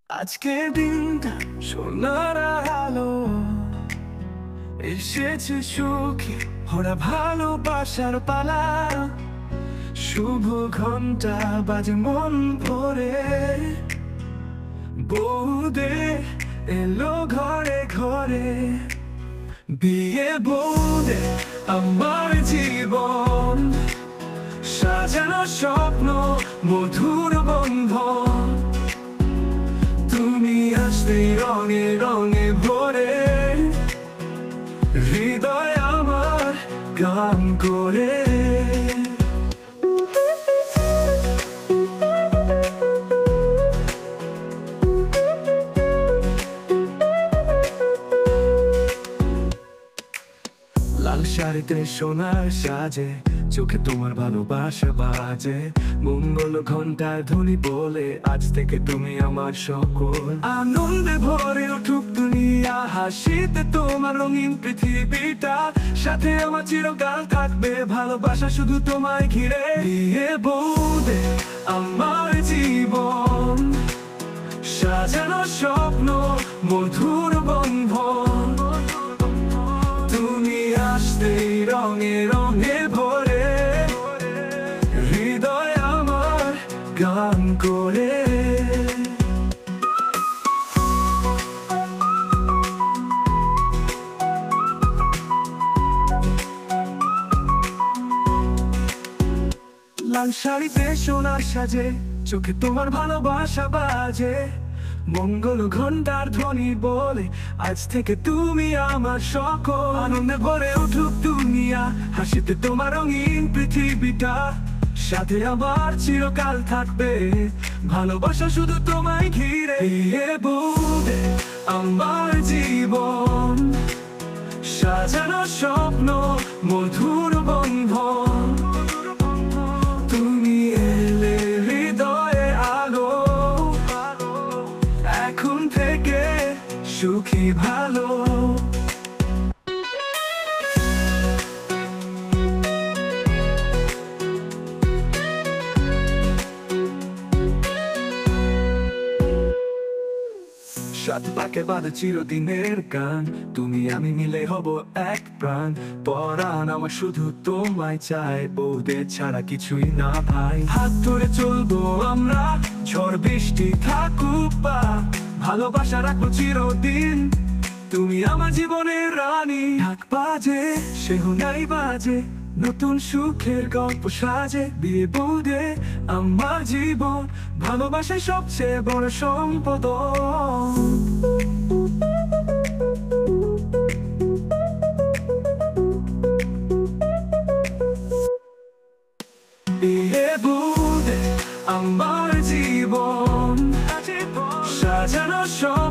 আজকের দিনটা সোনার আলো এসেছে সুখে ভরা ভালোবাসার পালা। শুভ ঘন্টা বাজে মন ভরে, বউদে এলো ঘরে ঘরে। বিয়ে বউদে আমার জীবন, সাজানো স্বপ্ন মধুর বন্ধন। তুমি আসলে রঙে রঙে ভরে, হৃদয় আমার গান করে। লাল শাড়িতে সোনার সাজে, চোখে তোমার ভালোবাসা বাজে। মঙ্গল ঘন্টার ধ্বনি বলে, আজ থেকে তুমি আমার সকল। আনন্দে ভরে উঠুক দুনিয়া, হাসিতে তোমার রঙিন পৃথিবীটা। সাথে আমার চিরকাল থাকবে ভালোবাসা শুধু তোমায় ঘিরে। বিয়ে বউদে আমার জীবন, সাজানো স্বপ্ন মধুর বন্ধন। তুমি আসতে রঙে রঙে ভরে, হৃদয় আমার গান করে। লাল শাড়িতে সোনার সাজে, চোখে তোমার ভালোবাসা বাজে। মঙ্গল ঘন্টার ধ্বনি বলে, আজ থেকে তুমি আমার সকল। আনন্দে ভরে উঠুক দুনিয়া, হাসিতে তোমার রঙিন পৃথিবীটা। সাথে আমার চিরকাল থাকবে ভালোবাসা শুধু তোমায় ঘিরে। বিয়ে বউদে আমার জীবন, সাজানো স্বপ্ন মধুর বন্ধন। তুমি এলে হৃদয়ে আলো, এখন থেকে সুখী ভালো। সাত পাকে বাঁধা চিরদিনের গান, তুমি আমি মিলে হব এক প্রাণ। পরাণ আমার শুধু তোমায় চায়, বউদে ছাড়া কিছুই না ভাই। হাত ধরে চলবো আমরা, ঝড় বৃষ্টি থাকুক বা, ভালোবাসা রাখবো চিরদিন। তুমি আমার জীবনের রানী, ঢাক বাজে সেহুনাই বাজে, নতুন সুখের গল্প সাজে। বিয়ে বউদে আমার জীবন, ভালোবাসায় সবচেয়ে বড় সম্পদ। বিয়ে বউদে আমার জীবন, সাজানো সব